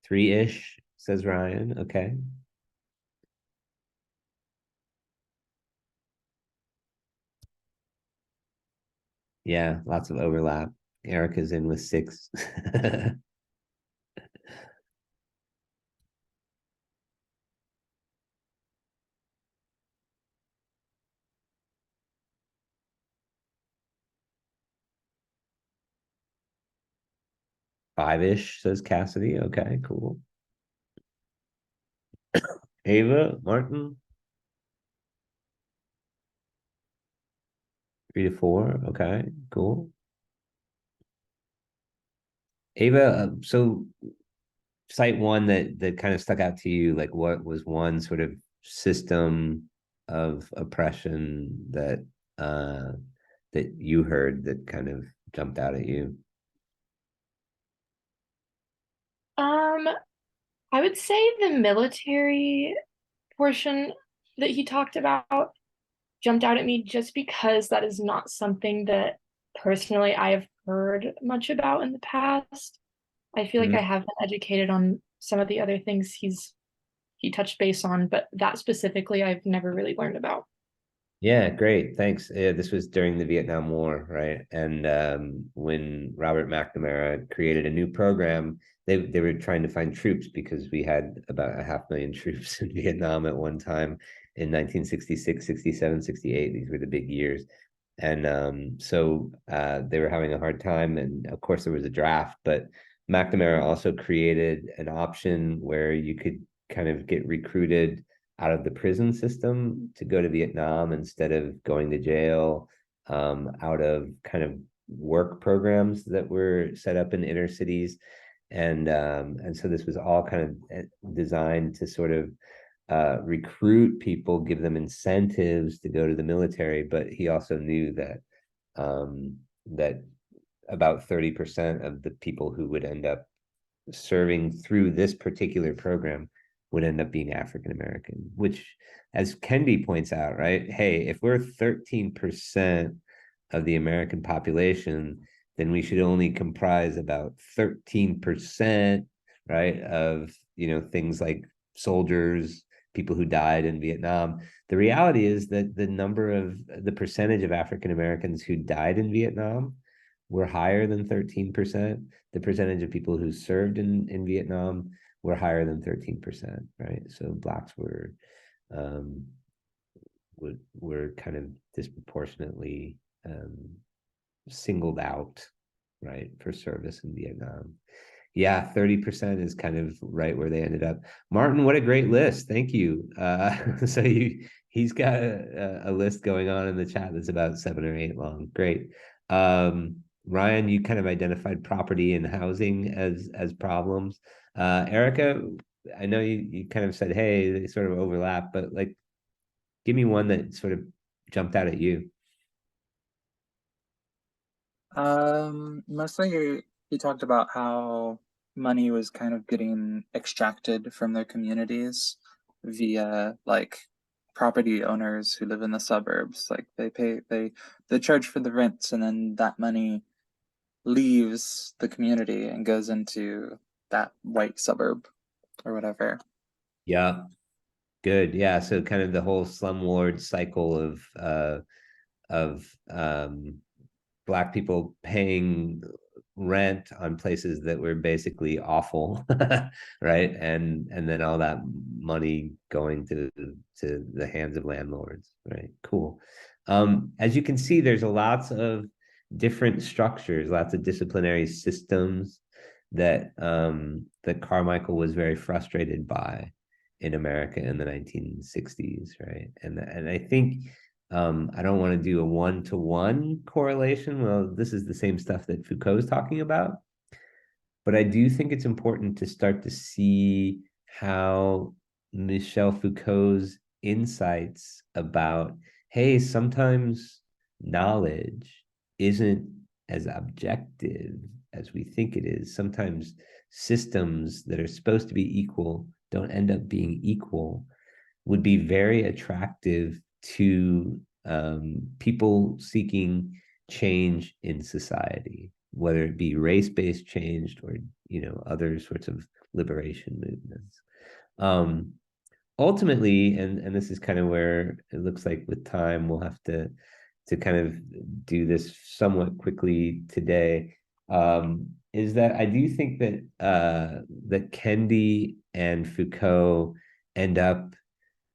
3-ish, says Ryan. Okay. Yeah, lots of overlap. Erica's in with 6. 5-ish, says Cassidy. Okay, cool. Ava, Martin. 3 to 4. Okay, cool. Ava, so cite one that kind of stuck out to you. Like, what was one sort of system of oppression that that you heard that kind of jumped out at you? I would say the military portion that he talked about jumped out at me just because that is not something that personally I have heard much about in the past. I feel like I have been educated on some of the other things he touched base on, but that specifically I've never really learned about. Yeah, great. Thanks. This was during the Vietnam War, right? And when Robert McNamara created a new program, they were trying to find troops because we had about 500,000 troops in Vietnam at one time in 1966, 67, 68. These were the big years. And so they were having a hard time. And of course, there was a draft, but McNamara also created an option where you could kind of get recruited out of the prison system to go to Vietnam instead of going to jail, out of kind of work programs that were set up in inner cities. And so this was all kind of designed to sort of recruit people, give them incentives to go to the military. But he also knew that that about 30% of the people who would end up serving through this particular program would end up being African American, which, as Kendi points out, right? Hey, if we're 13% of the American population, then we should only comprise about 13%, right, of things like soldiers, people who died in Vietnam. The reality is that the percentage of African Americans who died in Vietnam were higher than 13%. The percentage of people who served in Vietnam were higher than 13%, right? So blacks were kind of disproportionately singled out, right, for service in Vietnam. Yeah, 30% is kind of right where they ended up. Martin, what a great list. Thank you. So he's got a list going on in the chat that's about 7 or 8 long. Great. Ryan, you kind of identified property and housing as problems. Erica, I know you kind of said, hey, they sort of overlap, but like, give me one that sort of jumped out at you. Mostly he talked about how money was kind of getting extracted from their communities via like property owners who live in the suburbs. Like they charge for the rents, and then that money leaves the community and goes into that white suburb or whatever. Yeah, good. Yeah, so kind of the whole slumlord cycle of Black people paying rent on places that were basically awful, right? And then all that money going to the hands of landlords, right? Cool. As you can see, there's lots of different structures, lots of disciplinary systems that that Carmichael was very frustrated by in America in the 1960s, right? And I think I don't want to do a one-to-one correlation. Well, this is the same stuff that Foucault is talking about. But I do think it's important to start to see how Michel Foucault's insights about, hey, sometimes knowledge isn't as objective as we think it is. Sometimes systems that are supposed to be equal don't end up being equal, would be very attractive to people seeking change in society, whether it be race-based change or other sorts of liberation movements. Ultimately, and this is kind of where it looks like with time we'll have to kind of do this somewhat quickly today, is that I do think that that Kendi and Foucault end up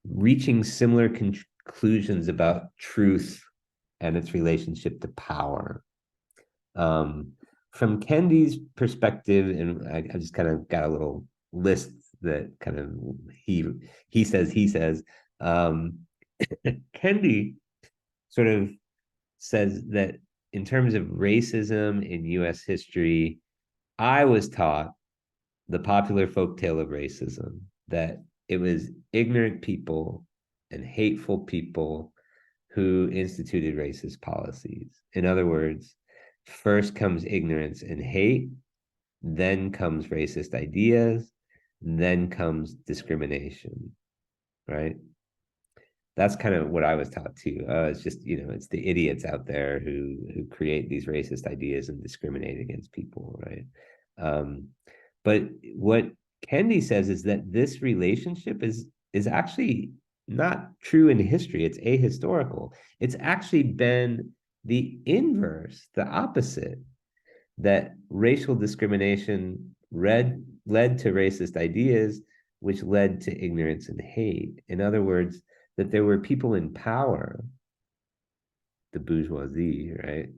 reaching similar conclusions about truth and its relationship to power. From Kendi's perspective, and I just kind of got a little list that kind of he says, Kendi sort of says that in terms of racism in US history, I was taught the popular folktale of racism, that it was ignorant people and hateful people who instituted racist policies. In other words, first comes ignorance and hate, then comes racist ideas, then comes discrimination, right? That's kind of what I was taught too. It's just, it's the idiots out there who create these racist ideas and discriminate against people, right? But what Kendi says is that this relationship is actually not true in history. It's ahistorical. It's actually been the inverse, the opposite, that racial discrimination led to racist ideas, which led to ignorance and hate. In other words, that there were people in power, the bourgeoisie, right?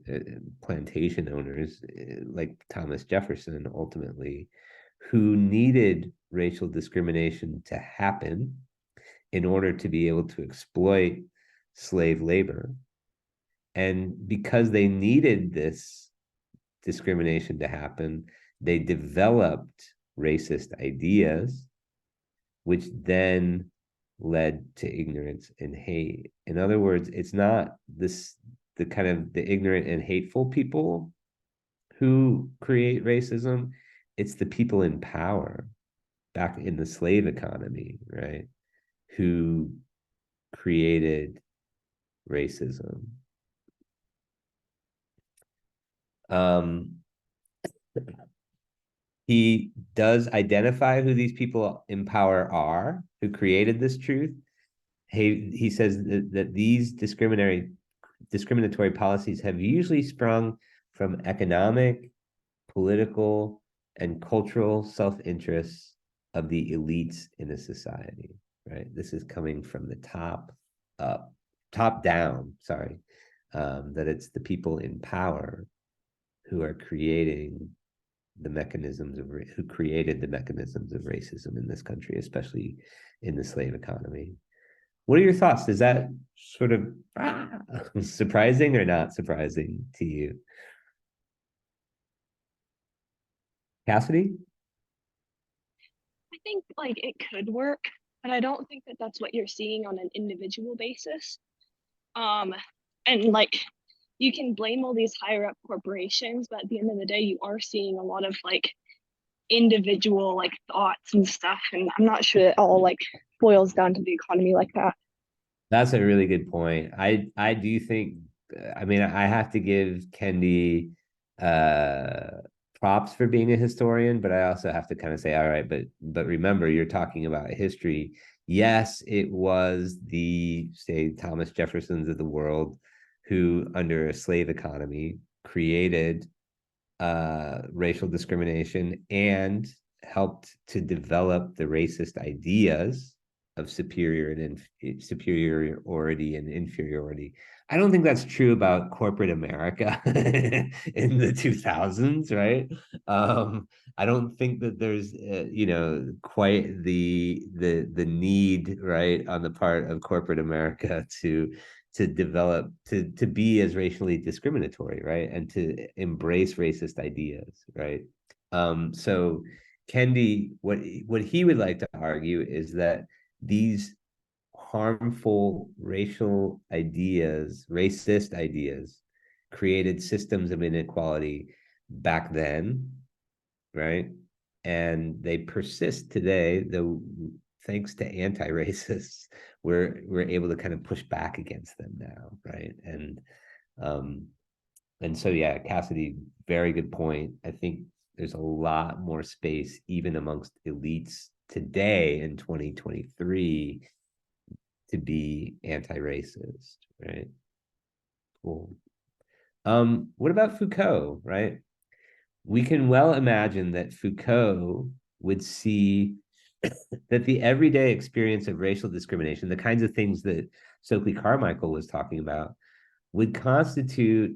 Plantation owners like Thomas Jefferson ultimately, who needed racial discrimination to happen in order to be able to exploit slave labor. And because they needed this discrimination to happen, they developed racist ideas, which then led to ignorance and hate. In other words, it's not the kind of the ignorant and hateful people who create racism, it's the people in power back in the slave economy, right, who created racism. He does identify who these people in power are, who created this truth. He says that these discriminatory policies have usually sprung from economic, political, and cultural self-interests of the elites in a society, right? This is coming from the top down, sorry, that it's the people in power who are creating the mechanisms of who created the mechanisms of racism in this country, especially in the slave economy. What are your thoughts? Is that sort of surprising or not surprising to you? Cassidy? I think like it could work, but I don't think that that's what you're seeing on an individual basis. And like you can blame all these higher up corporations, but at the end of the day, you are seeing a lot of like individual like thoughts and stuff. And I'm not sure it all like boils down to the economy like that. That's a really good point. I do think, I mean, I have to give Kendi props for being a historian, but I also have to kind of say, all right, but remember, you're talking about history. Yes, it was the, say, Thomas Jeffersons of the world who, under a slave economy, created racial discrimination and helped to develop the racist ideas of superiority and inferiority. I don't think that's true about corporate America in the 2000s, right? I don't think that there's quite the need, right, on the part of corporate America to develop to be as racially discriminatory, right, and to embrace racist ideas, right? So Kendi, what he would like to argue is that these harmful racial ideas, racist ideas, created systems of inequality back then, right? And they persist today, though thanks to anti-racists, we're able to kind of push back against them now, right? And so yeah, Cassidy, very good point. I think there's a lot more space even amongst elites today in 2023 to be anti-racist, right? Cool. What about Foucault, right? We can well imagine that Foucault would see that the everyday experience of racial discrimination, the kinds of things that Stokely Carmichael was talking about, would constitute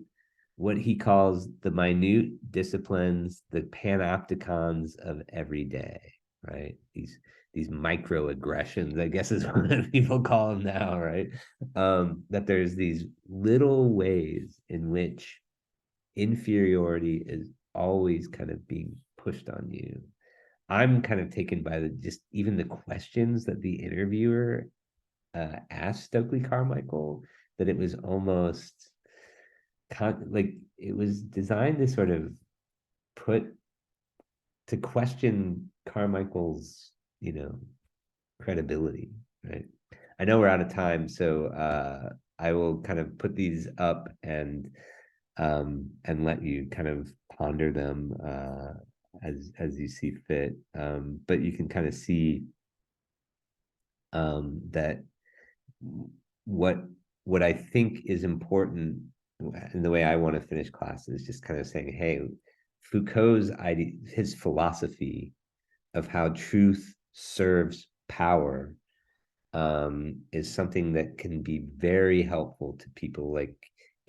what he calls the minute disciplines, the panopticons of every day, right? These microaggressions, I guess is what people call them now, right? That there's these little ways in which inferiority is always kind of being pushed on you. I'm kind of taken by just even the questions that the interviewer asked Stokely Carmichael, that it was almost like it was designed to sort of question Carmichael's, credibility, right? I know we're out of time, so I will kind of put these up and let you kind of ponder them as you see fit. But you can kind of see that what what I think is important, and the way I want to finish class is just kind of saying, hey, Foucault's idea, his philosophy of how truth serves power, is something that can be very helpful to people like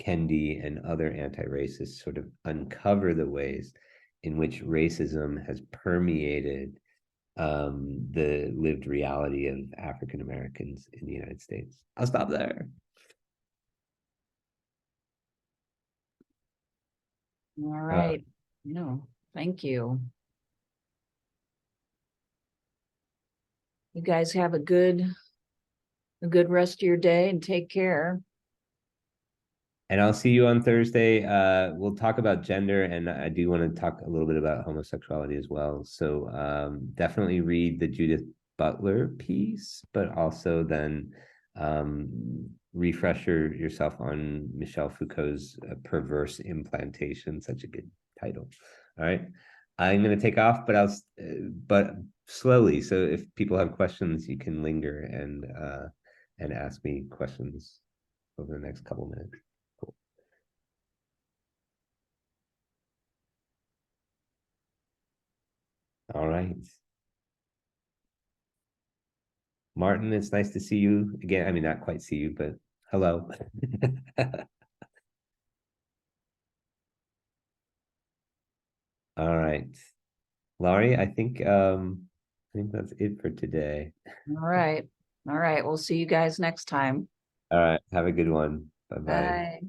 Kendi and other anti-racists sort of uncover the ways in which racism has permeated the lived reality of African Americans in the United States. I'll stop there. All right. No, thank you. You guys have a good rest of your day and take care. And I'll see you on Thursday. We'll talk about gender, and I do want to talk a little bit about homosexuality as well. So definitely read the Judith Butler piece, but also then refresh yourself on Michel Foucault's Perverse Implantation. Such a good title. All right. I'm going to take off, but slowly. So if people have questions, you can linger and ask me questions over the next couple minutes. Cool. All right. Martin, it's nice to see you again. I mean, not quite see you, but hello. All right. Laurie, I think that's it for today. All right. All right. We'll see you guys next time. All right. Have a good one. Bye-bye. Bye.